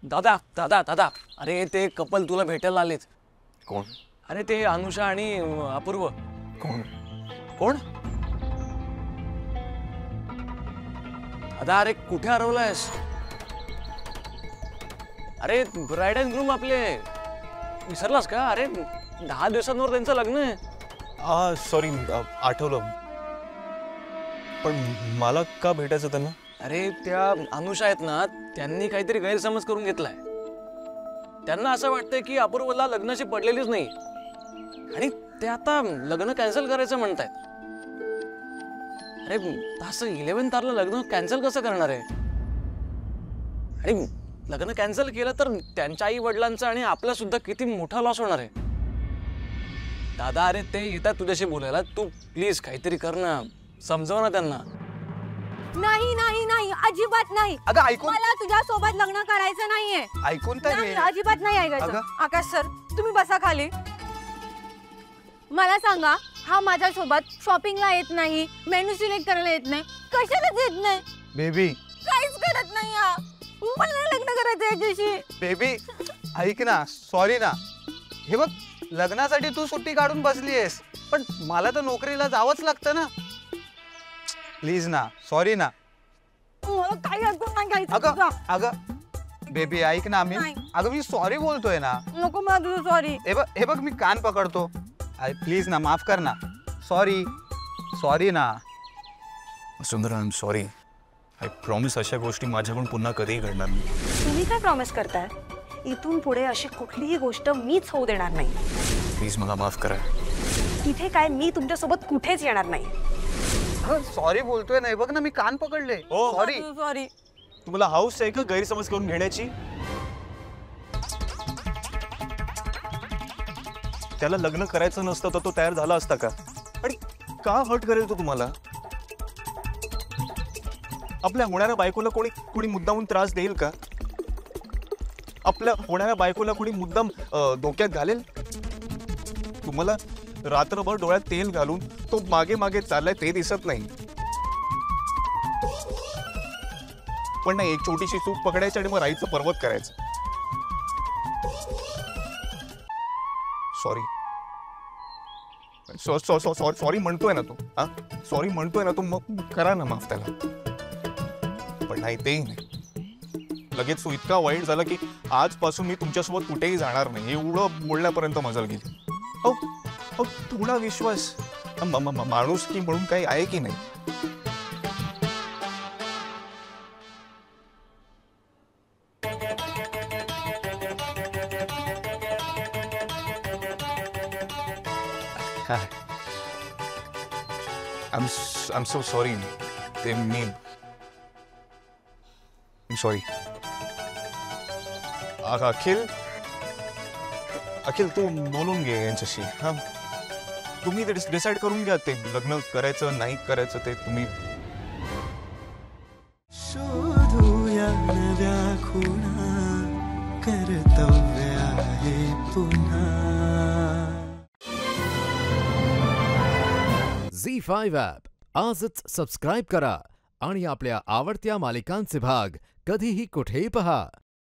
दादा दादा दादा, अरे ते कपल तुला भेटायला आलेत. कोण? अरे ते अनुषा आणि अपूर्व. कोण? कोण? दादा अरे कुठे हरवलायस? अरे ब्राइड अँड ग्रूम आपले विसरलास का? अरे 10 दिवसांवर त्यांचं लग्न आहे. सॉरी, आठवलं. पण मला का भेटायचं त्यांना? अरे त्या अनुषा आहेत ना, त्यांनी काहीतरी गैरसमज करून घेतलाय. त्यांना असं वाटतंय की अपूर्वला लग्नाची पडलेलीच नाही आणि ते आता लग्न कॅन्सल करायचं म्हणतायत. अरे असं 11 तारखेला लग्न कॅन्सल कसं करणार आहे? आणि लग्न कॅन्सल केलं तर त्यांच्या आई वडिलांचा आणि आपला सुद्धा किती मोठा लॉस होणार आहे. दादा अरे ते येतात तुझ्याशी बोलायला, तू प्लीज काहीतरी कर ना, समजव ना त्यांना. नाही नाही नाही, अजिबात नाही. अगं ऐकून, मला तुझ्या सोबत लग्न करायचं नाहीये. ऐकून तर नाही, घे. अजिबात नाही ऐकायचं. आकाश सर, तुम्ही बसा खाली. मला सांगा, हा माझ्या सोबत शॉपिंगला येत नाही, मेनू सिलेक्ट करायला येत नाही, कशालाच येत नाही. बेबी काहीच करत नाही. मला नाही लग्न करायचं याच्याशी. बेबी ऐक ना, सॉरी ना. हे बघ, लग्नासाठी तू सुट्टी काढून बसली आहेस, पण मला तर नोकरीला जावंच लागतं ना. प्लीज ना, सॉरी ना. मला काही ऐकून नाही घ्यायचं अगं तुझं. अगं बेबी ऐक ना, नाही. मी सॉरी बोलतोय ना. नको मला तुझं सॉरी. हे बघ मी कान पकडतो. प्लीज ना, माफ कर ना. सॉरी सॉरी ना. सुंदर, I am sorry. I promise अशा गोष्टी माझ्याकडून पुन्हा कधीही घडणार नाही. तुम्ही काय प्रॉमिस करताय? इथून पुढे अशी कुठलीही गोष्ट मीच होऊ देणार नाही. प्लीज मला माफ करा. इथे काय मी तुमच्यासोबत कुठेच येणार नाही. सॉरी बोलतोय ना, बघ ना मी कान पकडले. सॉरी. सॉरी. तुम्हाला हाऊस आहे का गैरसमज करून घेण्याची? त्याला लग्न करायचं नसतं तर तो तयार झाला असता का? आणि का हर्ट करेल तो तुम्हाला? आपल्या होणाऱ्या बायकोला कोणी मुद्दामून त्रास देईल का? आपल्या होणाऱ्या बायकोला कोणी मुद्दाम डोक्यात घालेल? तुम्हाला रात्रभर डोळ्यात तेल घालून तो मागे मागे चाललाय ते दिसत नाही. पण नाही, एक छोटीशी चूक पकडायची आणि मग राईचं पर्वत करायचं. सॉरी सॉरी म्हणतोय ना तो. सॉरी म्हणतोय ना तो, मग करा ना माफ त्याला. पण नाही, तेही नाही. लगेच तो इतका वाईट झाला की आजपासून मी तुमच्यासोबत कुठेही जाणार नाही एवढं बोलण्यापर्यंत मजल गेली. थोडा विश्वास माणूस की म्हणून काही आहे की नाही? I'm so sorry. ते मी सॉरी. अखिल तू बोलून घे यांच्याशी. तुम्ही ते डिसाईड करून घ्या, ते लग्न करायचं नाही करायचं ते तुम्ही. शोधूया नव्या खुणा, कर्तव्य आहे पुन्हा. झी5 ॲप आजच सबस्क्राईब करा आणि आपल्या आवडत्या मालिकांचे भाग कधीही कुठेही पहा.